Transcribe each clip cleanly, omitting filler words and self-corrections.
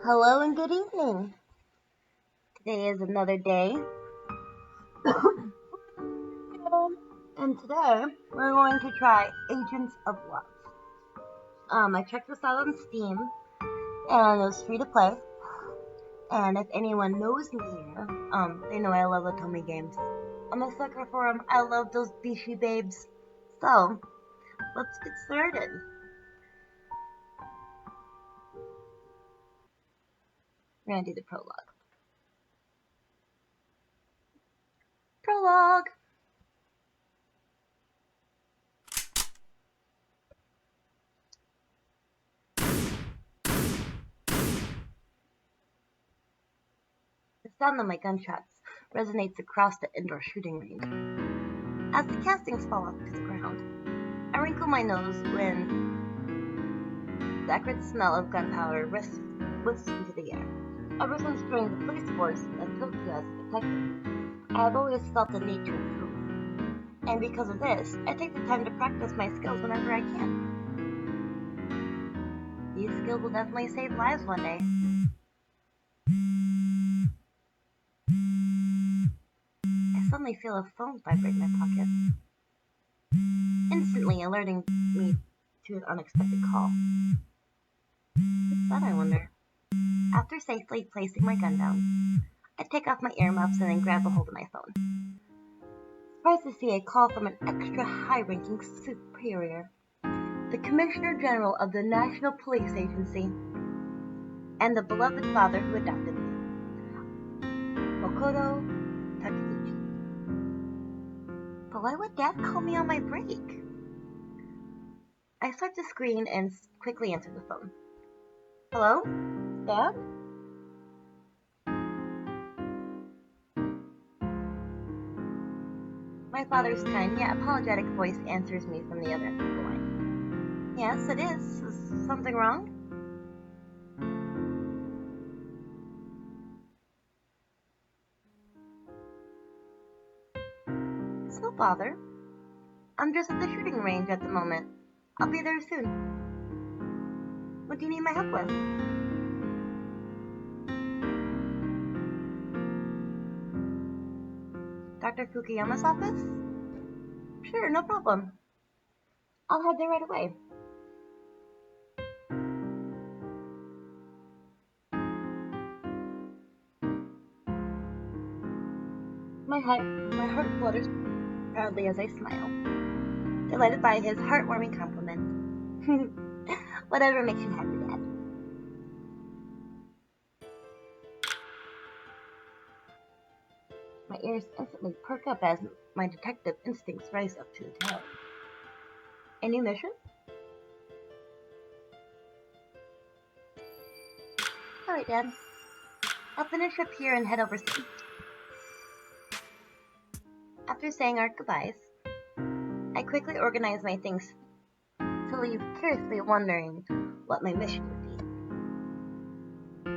Hello and good evening. Today is another day. And today we're going to try Agents of Love. I checked this out on Steam and it was free to play. And if anyone knows me here, they know I love Otome games. I'm a sucker for them. I love those Bishi babes. So, let's get started. We're gonna do the prologue. Prologue! The sound of my gunshots resonates across the indoor shooting range. As the castings fall off to the ground, I wrinkle my nose when the acrid smell of gunpowder whiffs into the air. Ever since joining the police force in Tokyo as a detective, I have always felt the need to improve. And because of this, I take the time to practice my skills whenever I can. These skills will definitely save lives one day. I suddenly feel a phone vibrate in my pocket, instantly alerting me to an unexpected call. Who's that, I wonder? After safely placing my gun down, I take off my earmuffs and then grab a hold of my phone. Surprised to see a call from an extra high-ranking superior, the Commissioner General of the National Police Agency, and the beloved father who adopted me, Makoto Takeuchi. But why would Dad call me on my break? I swipe the screen and quickly answer the phone. Hello? Dad? My father's kind yet apologetic voice answers me from the other end of the line. Yes, it is. Is something wrong? It's no bother. I'm just at the shooting range at the moment. I'll be there soon. What do you need my help with? Dr. Fukuyama's office? Sure, no problem. I'll head there right away. My heart flutters proudly as I smile, delighted by his heartwarming compliment. Whatever makes you happy, Dad. My ears instantly perk up as my detective instincts rise up to the tail. A new mission? Alright, Dad. I'll finish up here and head over soon. After saying our goodbyes, I quickly organize my things to leave curiously wondering what my mission would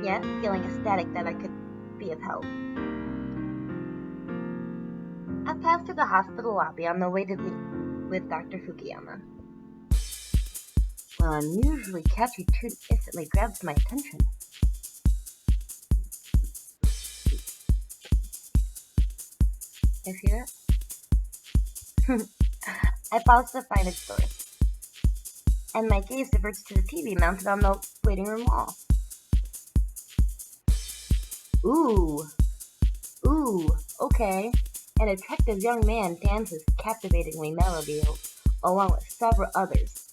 be, yet feeling ecstatic that I could be of help. I pass through the hospital lobby on the way to meet with Dr. Fukuyama. Well, unusually catchy tune instantly grabs my attention. You hear it? I pause to find its source, and my gaze diverts to the TV mounted on the waiting room wall. Ooh, okay. An attractive young man dances captivatingly melody along with several others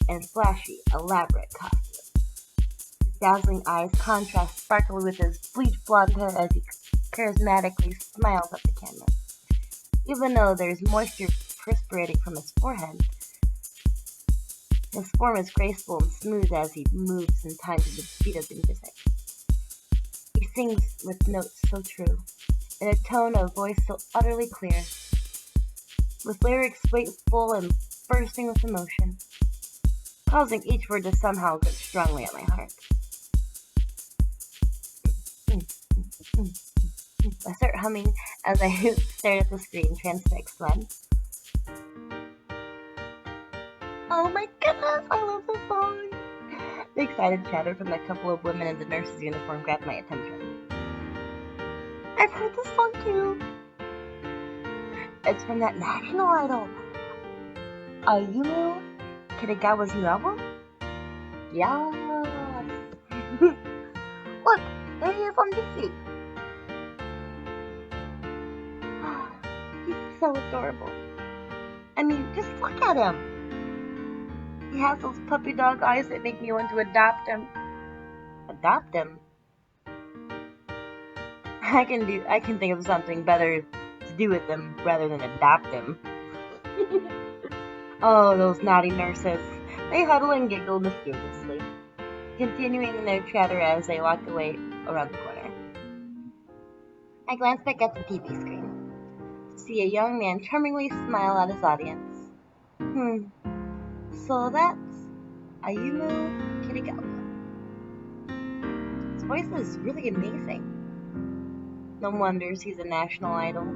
in flashy, elaborate costumes. His dazzling eyes contrast sparkly with his bleached blonde hair as he charismatically smiles at the camera. Even though there's moisture perspirating from his forehead, his form is graceful and smooth as he moves in time to the beat of the music. He sings with notes so true, in a tone of voice so utterly clear, with lyrics full and bursting with emotion, causing each word to somehow grip strongly at my heart. I start humming as I stare at the screen, transfixed when... Oh my goodness, I love this song! The excited chatter from the couple of women in the nurse's uniform grabbed my attention. I've heard this song too. It's from that national idol. Ayumu Kirigawa's new album? Yes. Look, there he is on DC. He's so adorable. I mean, just look at him. He has those puppy dog eyes that make me want to adopt him. Adopt him? I can think of something better to do with him rather than adopt him. Oh, those naughty nurses. They huddle and giggle mischievously, continuing their chatter as they walk away around the corner. I glance back at the TV screen to see a young man charmingly smile at his audience. So that's Ayumu Kirigawa. His voice is really amazing. No wonder he's a national idol.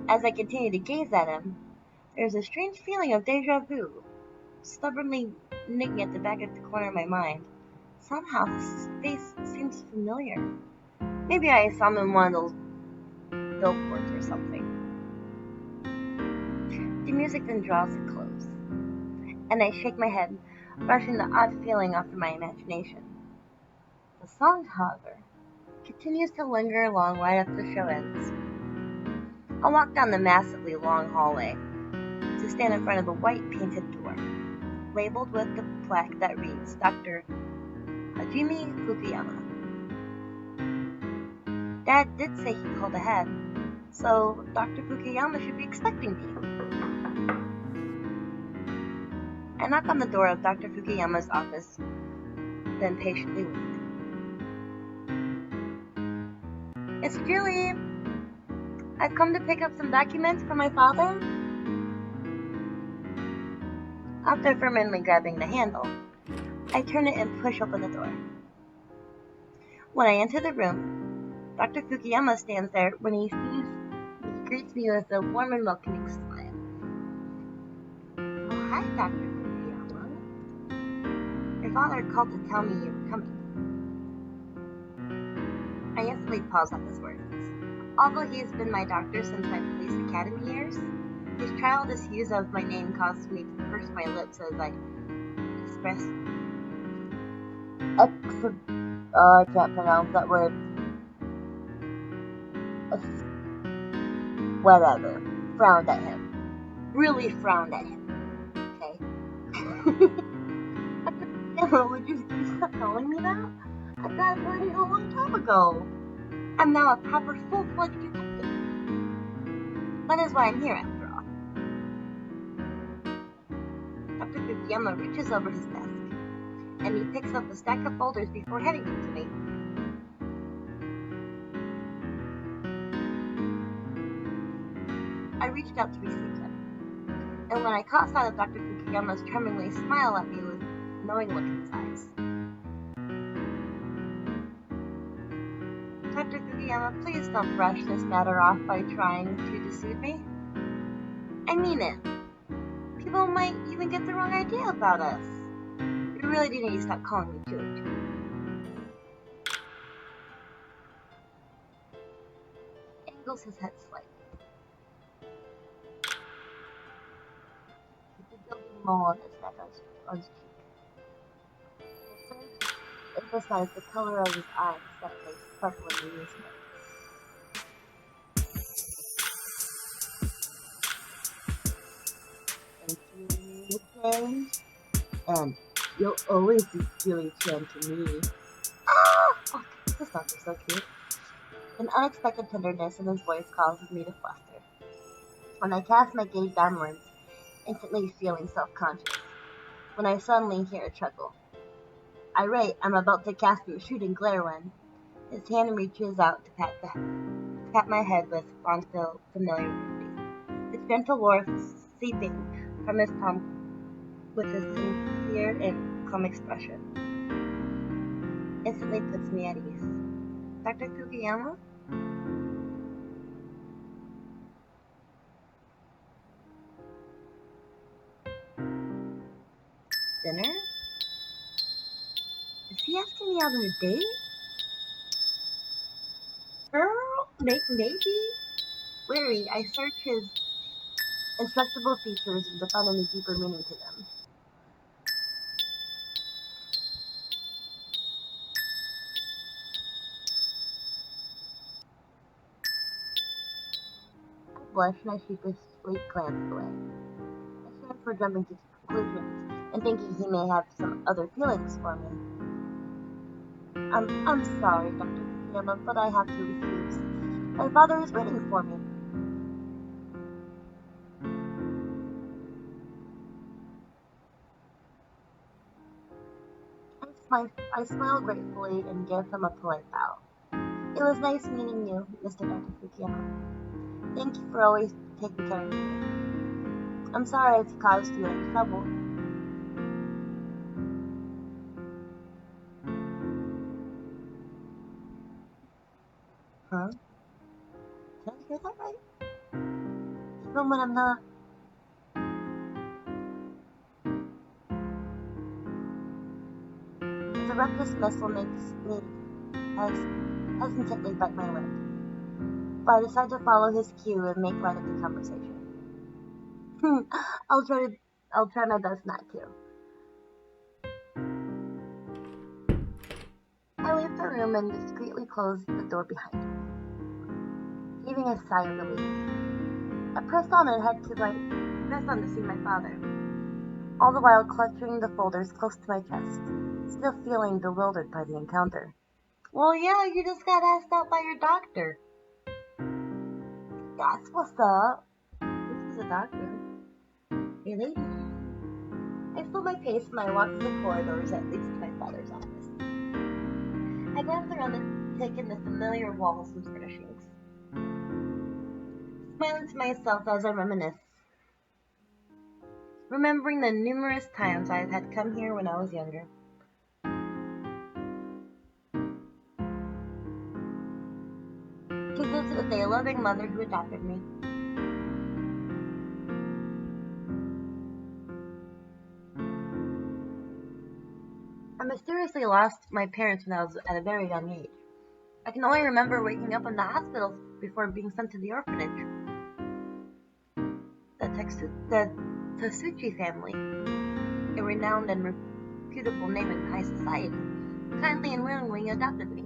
As I continue to gaze at him, there's a strange feeling of deja vu, stubbornly nigging at the back of the corner of my mind. Somehow his face seems familiar. Maybe I saw him in one of those billboards or something. The music then draws to close, and I shake my head, brushing the odd feeling off of my imagination. The song, however, continues to linger along right after the show ends. I walk down the massively long hallway to stand in front of the white painted door, labeled with the plaque that reads Dr. Hajime Fukuyama. Dad did say he called ahead, so Dr. Fukuyama should be expecting me. I knock on the door of Dr. Fukuyama's office, then patiently wait. It's Julie. I've come to pick up some documents for my father. After fervently grabbing the handle, I turn it and push open the door. When I enter the room, Dr. Fukuyama stands there. When he greets me with a warm and welcoming smile. Oh, hi, Dr. Fukuyama. Your father called to tell me you were coming. I instantly pause at his words. Although he has been my doctor since my police academy years, his childish use of my name causes me to purse my lips as I express I can't pronounce that word. Whatever. Frowned at him. Really frowned at him. Okay? Would you please stop calling me that? I got it a long time ago. I'm now a proper full-fledged detective. That is why I'm here, after all. Dr. Fukuyama reaches over his desk, and he picks up a stack of folders before handing them to me. I reached out to receive them, and when I caught sight of Dr. Fukuyama's charmingly smile at me with a knowing look in his eyes. Dr. Fukuyama, please don't brush this matter off by trying to dissuade me. I mean it. People might even get the wrong idea about us. You really do need to stop calling me Julie. Angles his head slightly. With the building mole on his neck on his cheek. I served to emphasize the color of his eyes that they sparkle in amusement. And you change, and you'll always be Julie Chan to me. Ah! Oh, this doctor's so cute. An unexpected tenderness in his voice causes me to fluster. When I cast my gaze downwards, instantly feeling self-conscious, when I suddenly hear a chuckle. Irate, I'm about to cast a shooting glare when his hand reaches out to pat my head with fond familiarity. His gentle warmth seeping from his palm with his sincere and calm expression instantly puts me at ease. Dr. Fukuyama? Dinner? His he asking me out on a date? Girl, maybe. Wary, I search his inspectable features to find any deeper meaning to them. I blush and I sheepishly glance away. I stand for jumping to conclusions and thinking he may have some other feelings for me. I'm sorry, Dr. Fukuyama, but I have to refuse. My father is waiting for me. I smile gratefully and give him a polite bow. It was nice meeting you, Mr. Dr. Fukuyama. Thank you for always taking care of me. I'm sorry if caused you any trouble. Huh? Did I hear that right? Even when I'm not. The direct dismissal makes me hesitantly bite my lip, but I decide to follow his cue and make light of the conversation. I'll try to, I'll try my best not to. I leave the room and discreetly close the door behind me, heaving a sigh of relief. I press on to see my father, all the while clutching the folders close to my chest, still feeling bewildered by the encounter. Well, yeah, you just got asked out by your doctor. That's what's up. This is a doctor. Hey, lady. I slow my pace when I walk through the corridors that leads to my father's office. I glance around and take in the familiar walls and furnishings, smiling to myself as I reminisce, remembering the numerous times I had come here when I was younger. To visit with a loving mother who adopted me. I mysteriously lost my parents when I was at a very young age. I can only remember waking up in the hospital before being sent to the orphanage. The Tasuchi family, a renowned and reputable name in high society, kindly and willingly adopted me,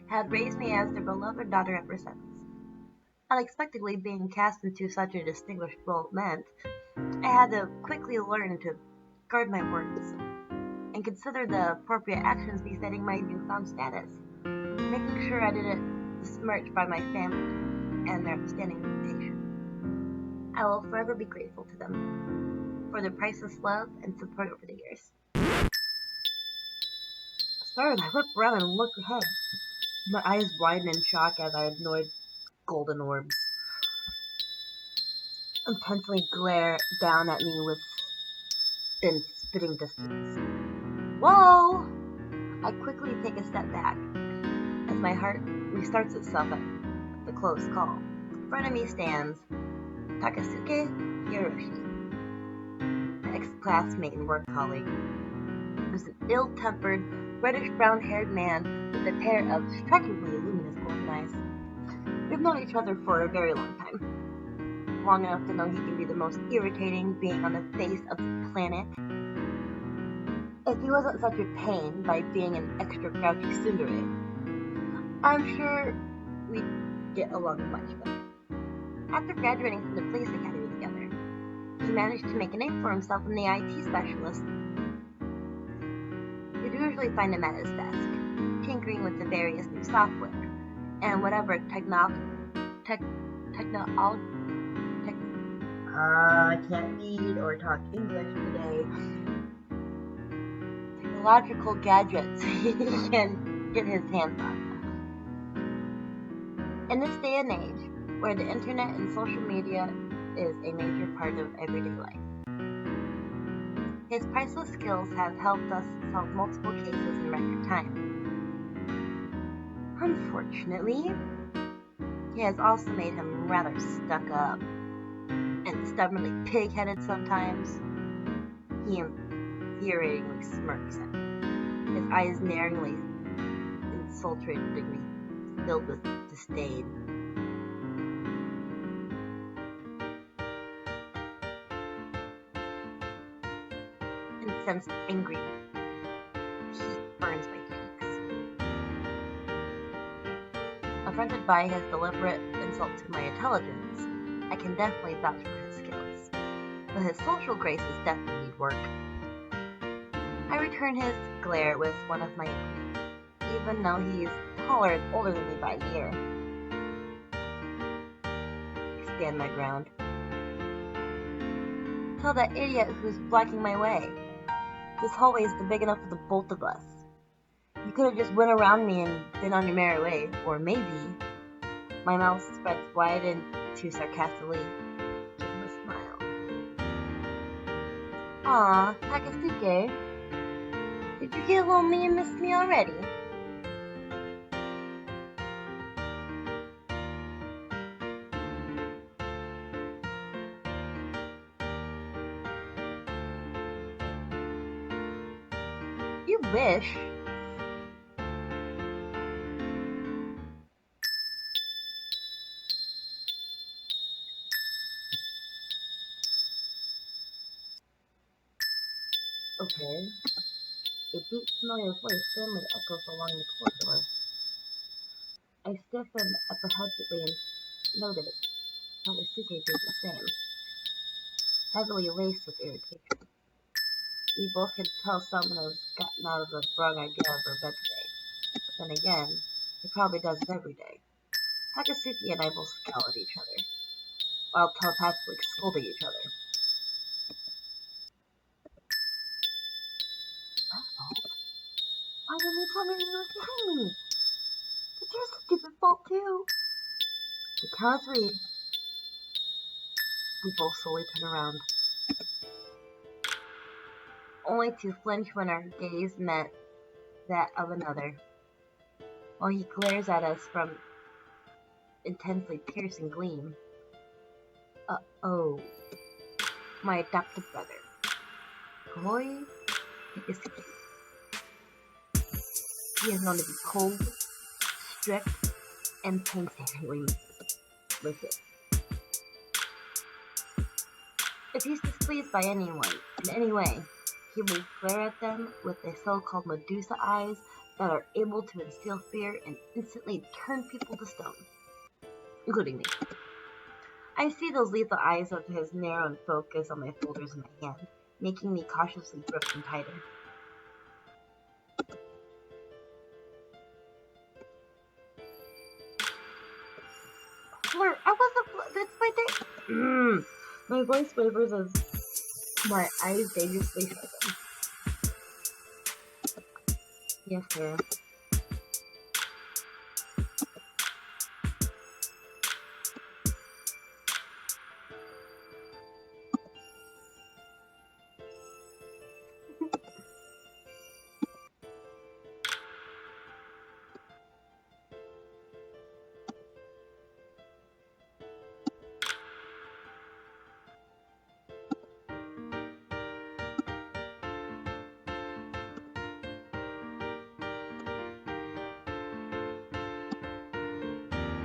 had raised me as their beloved daughter ever since. Unexpectedly being cast into such a distinguished role meant I had to quickly learn to guard my words and consider the appropriate actions befitting my newfound status, making sure I didn't besmirch by my family and their standing reputation. I will forever be grateful to them for their priceless love and support over the years. Startled, I look around and look ahead. My eyes widen in shock as I annoyed golden orbs intensely glare down at me within spitting distance. Whoa! I quickly take a step back as my heart restarts itself at the close call. In front of me stands Takasuke Hiroshi, my ex-classmate and work colleague. He was an ill-tempered, reddish-brown-haired man with a pair of strikingly luminous golden eyes. We've known each other for a very long time. Long enough to know he can be the most irritating being on the face of the planet. If he wasn't such a pain by being an extra grouchy tsundere, I'm sure we'd get along much better. After graduating from the police academy together, he managed to make a name for himself in the IT specialist. You'd usually find him at his desk, tinkering with the various new software and whatever I can't read or talk English today. Technological gadgets he can get his hands on. In this day and age, where the internet and social media is a major part of everyday life, his priceless skills have helped us solve multiple cases in record time. Unfortunately, he has also made him rather stuck up and stubbornly pig-headed sometimes. He infuriatingly smirks at me, his eyes narrowly insulting me, filled with disdain. Incensed, angry, heat burns my cheeks. Affronted by his deliberate insult to my intelligence, I can definitely vouch for his skills, but his social graces definitely need work. I return his glare with one of my own, even though he's taller and older than me by a year. I stand my ground. Tell that idiot who's blocking my way. This hallway is big enough for the both of us. You could have just went around me and been on your merry way, or maybe... My mouth spreads wide and too sarcastically give him a smile. Aw, Takasuke, did you get lonely and miss me already? You wish. Okay. A deep, familiar voice firmly echoes along the corridor. I stiffen apprehensively and notice Takasuke did the same, heavily laced with irritation. We both could tell someone has gotten out of the wrong idea of our bed today. But then again, he probably does it every day. Takasuke and I both scowl at each other, while telepathically scolding each other. My fault? Why didn't you tell me he was behind me? It's your stupid fault too. The count of three. We both slowly turn around, only to flinch when our gaze met that of another, while he glares at us from intensely piercing gleam. Uh-oh. My adopted brother, Koi Takasuke. He is known to be cold, strict, and painstakingly malicious. If he's displeased by anyone in any way, he will glare at them with the so-called Medusa eyes that are able to instill fear and instantly turn people to stone, including me. I see those lethal eyes of his narrow and focus on my folders in my hand, making me cautiously grip them tighter. Flirt, I wasn't that's my day. My voice wavers as my eyes dangerously sharpen. Yes, sir.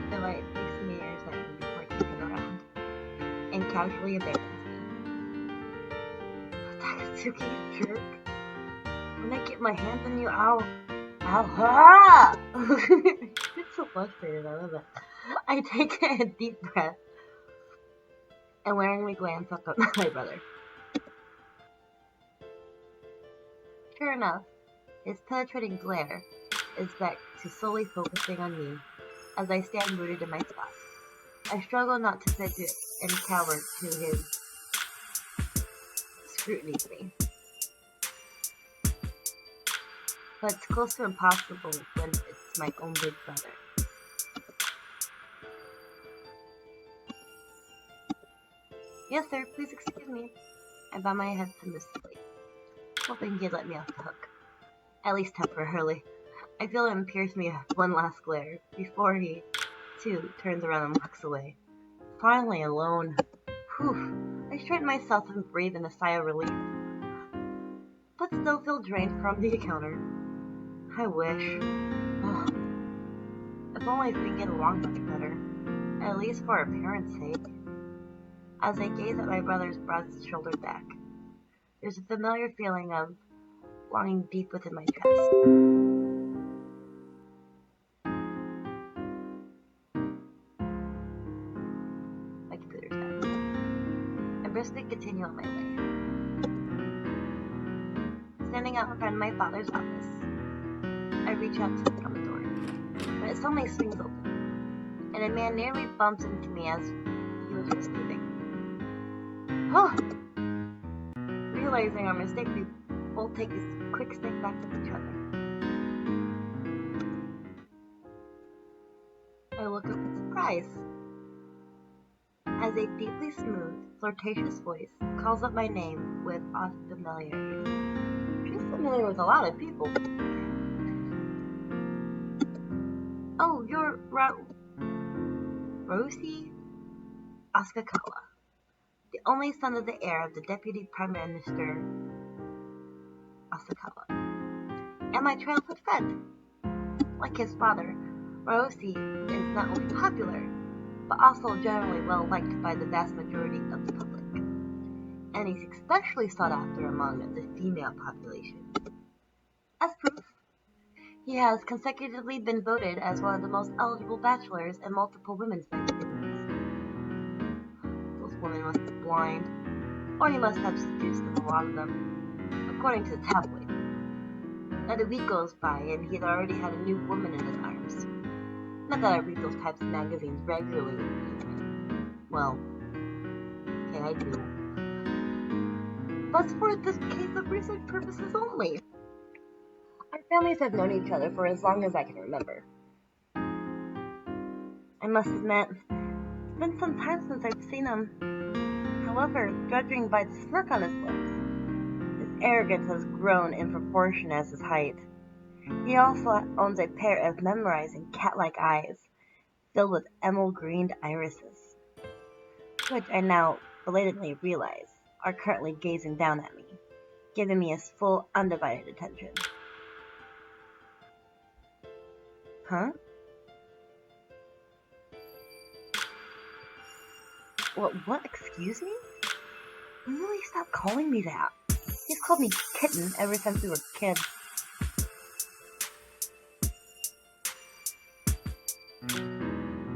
The light takes me airs at me before turning around and casually abandons me. Takasuke, you jerk. When I get my hands on you, I'll It's so frustrated, I love it. I take a deep breath and wearingly glance up at my brother. Sure enough, his penetrating glare is back to solely focusing on me as I stand rooted in my spot. I struggle not to fidget and cower to his scrutiny of me. But it's close to impossible when it's my own big brother. Yes, sir, please excuse me. I bow my head submissively, hoping he'd let me off the hook. At least temporarily. I feel him pierce me one last glare, before he, too, turns around and walks away. Finally alone. Whew. I straighten myself and breathe in a sigh of relief, but still feel drained from the encounter. I wish. Ugh. If only we could get along much better. At least for our parents' sake. As I gaze at my brother's broad-shouldered back, there's a familiar feeling of longing deep within my chest. My computer's down. I briskly continue on my way. Standing out in front of my father's office, I reach out to knock on the door, but it suddenly swings open, and a man nearly bumps into me as he was just leaving. Oh! Realizing our mistake, we both take a quick step back to each other. I look up with surprise as a deeply smooth, flirtatious voice calls up my name with odd familiarity. She's familiar with a lot of people. Oh, you're Rosie Asakawa, the only son of the heir of the Deputy Prime Minister Asakawa, and my childhood friend. Like his father, Rosie is not only popular, but also generally well liked by the vast majority of the public, and he's especially sought after among the female population. As proof, he has consecutively been voted as one of the most eligible bachelors in multiple women's magazines. Those women must be blind, or he must have seduced a lot of them, according to the tabloid. Not a week goes by, and he's already had a new woman in his arms. Not that I read those types of magazines regularly. Well, okay, I do. But for this case of research purposes only. Our families have known each other for as long as I can remember. I must admit, it's been some time since I've seen him. However, judging by the smirk on his lips, his arrogance has grown in proportion as his height. He also owns a pair of memorizing cat-like eyes, filled with emerald-green irises, which I now belatedly realize are currently gazing down at me, giving me his full, undivided attention. Huh? What? Excuse me? When will he stop calling me that? He's called me kitten ever since we were kids.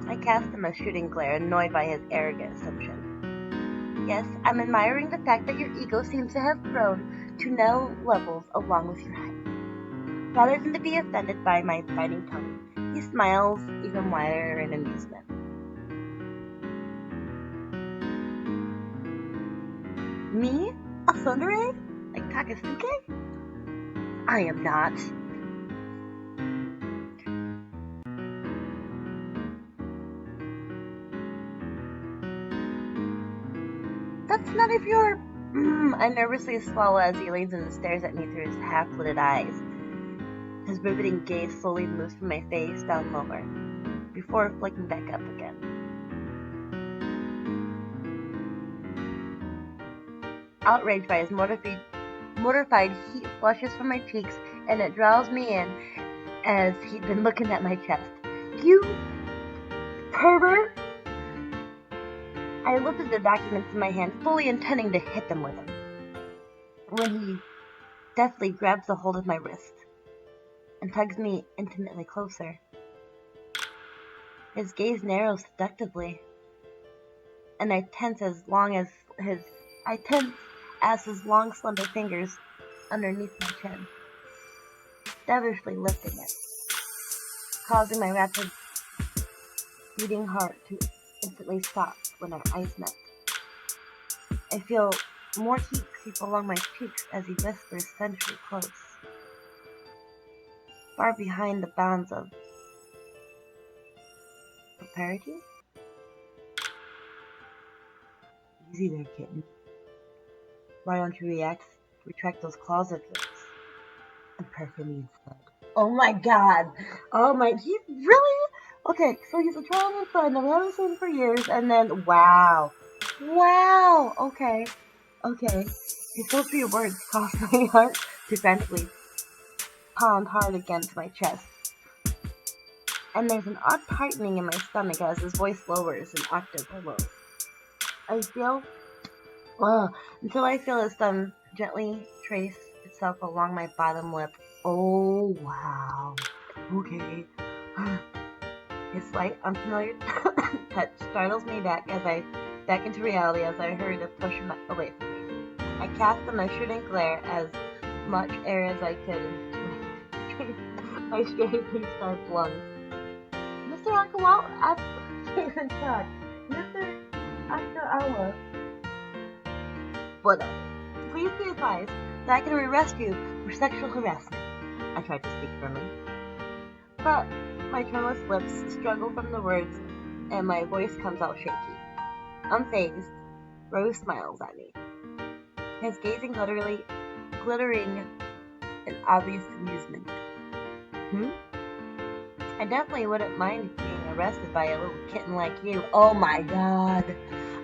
I cast him a shooting glare, annoyed by his arrogant assumption. Yes, I'm admiring the fact that your ego seems to have grown to new levels along with your height. Rather than to be offended by my biting tongue, he smiles even wider in amusement. Me? A tsundere? Like Takasuke? I am not. That's none of your... I nervously swallow as he leans and stares at me through his half-lidded eyes. His riveting gaze slowly moves from my face down lower, before flicking back up again. Outraged by his mortified heat flushes from my cheeks, and it draws me in as he'd been looking at my chest. You pervert! I lifted the documents in my hand, fully intending to hit them with them, when he deftly grabs a hold of my wrist and tugs me intimately closer. His gaze narrows seductively, and I tense as his long, slender fingers underneath my chin, devilishly lifting it, causing my rapid beating heart to instantly stop when our eyes met. I feel more heat creep along my cheeks as he whispers sensually close, far behind the bounds of propriety. Easy there, kitten. Why don't you retract those claws of yours and purr for me instead? Oh my god! He really? Okay, so he's a childhood friend that we haven't seen for years, and then, wow, okay. His so few words caused my heart to frantically pound hard against my chest, and there's an odd tightening in my stomach as his voice lowers an octave below. Until I feel his thumb gently trace itself along my bottom lip. Oh, wow. Okay. His slight, unfamiliar touch startles me back into reality as I hurry to push him away from me. I cast a measured glare as much air as I could into my strangely starved lungs. Mr. Akawa, Mr. Akawa. But please be advised that I can arrest you for sexual harassment. I tried to speak firmly, but my tremulous lips struggle from the words, and my voice comes out shaky. Unfazed, Rose smiles at me, his gazing glittering in obvious amusement. I definitely wouldn't mind being arrested by a little kitten like you. Oh my god!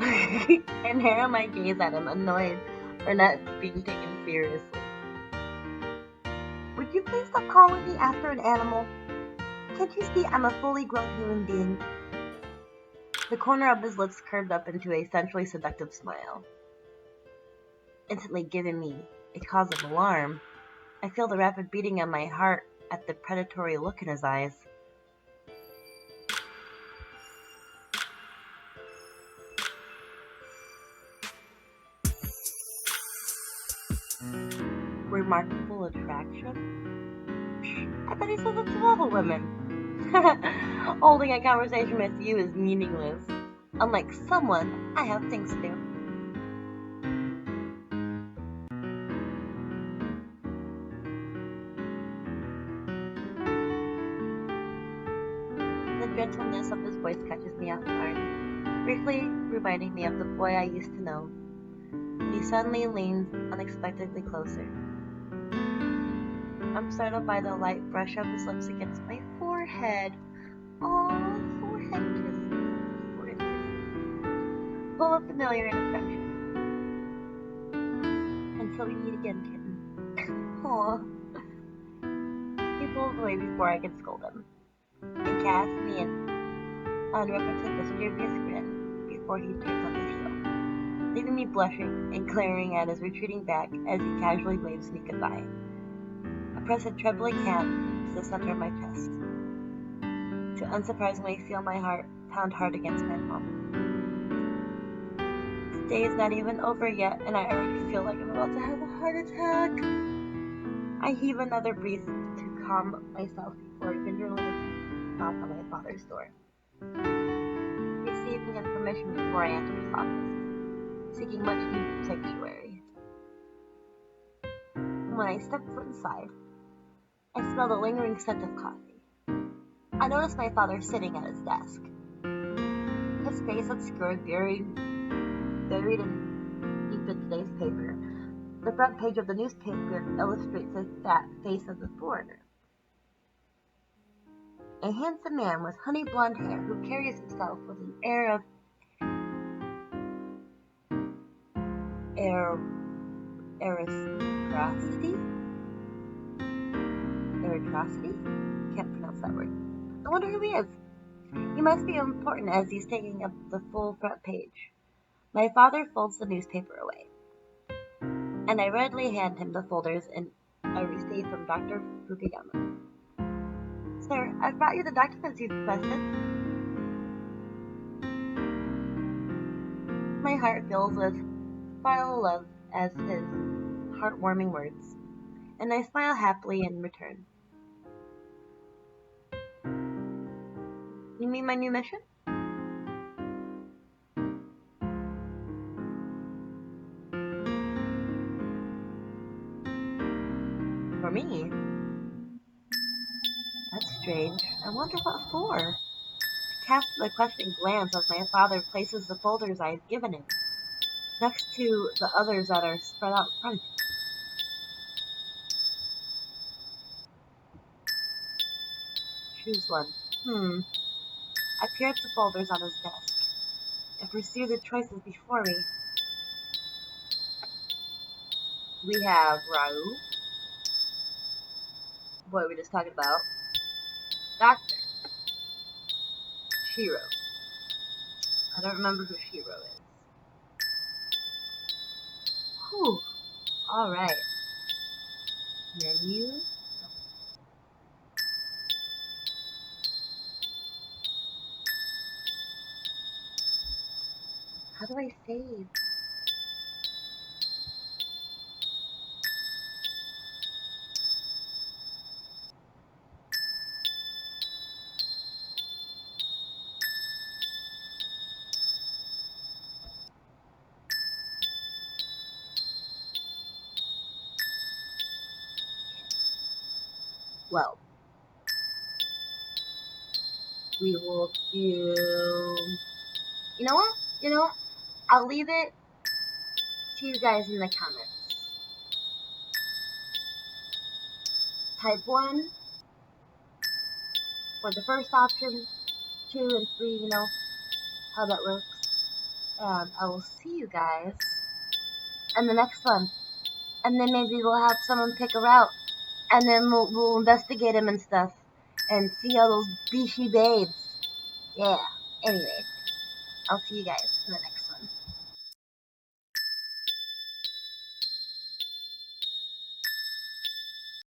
And narrow my gaze at him, annoyed for not being taken seriously. Would you please stop calling me after an animal? Can't you see I'm a fully grown human being? The corner of his lips curved up into a sensually seductive smile, instantly giving me a cause of alarm. I feel the rapid beating of my heart at the predatory look in his eyes. Remarkable attraction? I bet he says it to all the women. Holding a conversation with you is meaningless. Unlike someone, I have things to do. The gentleness of his voice catches me off guard, briefly reminding me of the boy I used to know. But he suddenly leans unexpectedly closer. I'm startled by the light brush of his lips against my forehead. Oh, forehead kiss. Full of familiar and affection. Until we meet again, kitten. Aw. He pulls away before I can scold him, and casts me an unrepentant mischievous grin before he turns on his heel, leaving me blushing and glaring at his retreating back as he casually waves me goodbye. I press a trembling hand to the center of my chest, to unsurprisingly feel my heart pound hard against my palm. The day is not even over yet, and I already feel like I'm about to have a heart attack. I heave another breath to calm myself before gingerly knock on my father's door, receiving his permission before I enter his office, seeking much needed sanctuary. When I step foot inside, I smell the lingering scent of coffee. I notice my father sitting at his desk, his face obscured, buried in deep in today's paper. The front page of the newspaper illustrates his fat face as a foreigner. A handsome man with honey blonde hair who carries himself with an air of aristocracy? Can't pronounce that word. I wonder who he is. He must be important as he's taking up the full front page. My father folds the newspaper away, and I readily hand him the folders and I received from Dr. Fukuyama. Sir, I've brought you the documents you requested. My heart fills with filial love as his heartwarming words, and I smile happily in return. You mean my new mission? For me? That's strange. I wonder what for. I cast a questioning glance as my father places the folders I had given him next to the others that are spread out in front of him. Choose one. I peer at the folders on his desk and pursue the choices before me. We have Rau, boy we just talking about, Doctor Shiro. I don't remember who Shiro is. Whew. Alright. Menu. How do I save? Well, we will do... You know what? You know what? I'll leave it to you guys in the comments. Type 1 for the first option, 2 and 3, you know how that works. And I will see you guys in the next one. And then maybe we'll have someone pick a route. And then we'll investigate him and stuff. And see all those beachy babes. Yeah. Anyway, I'll see you guys in the next one.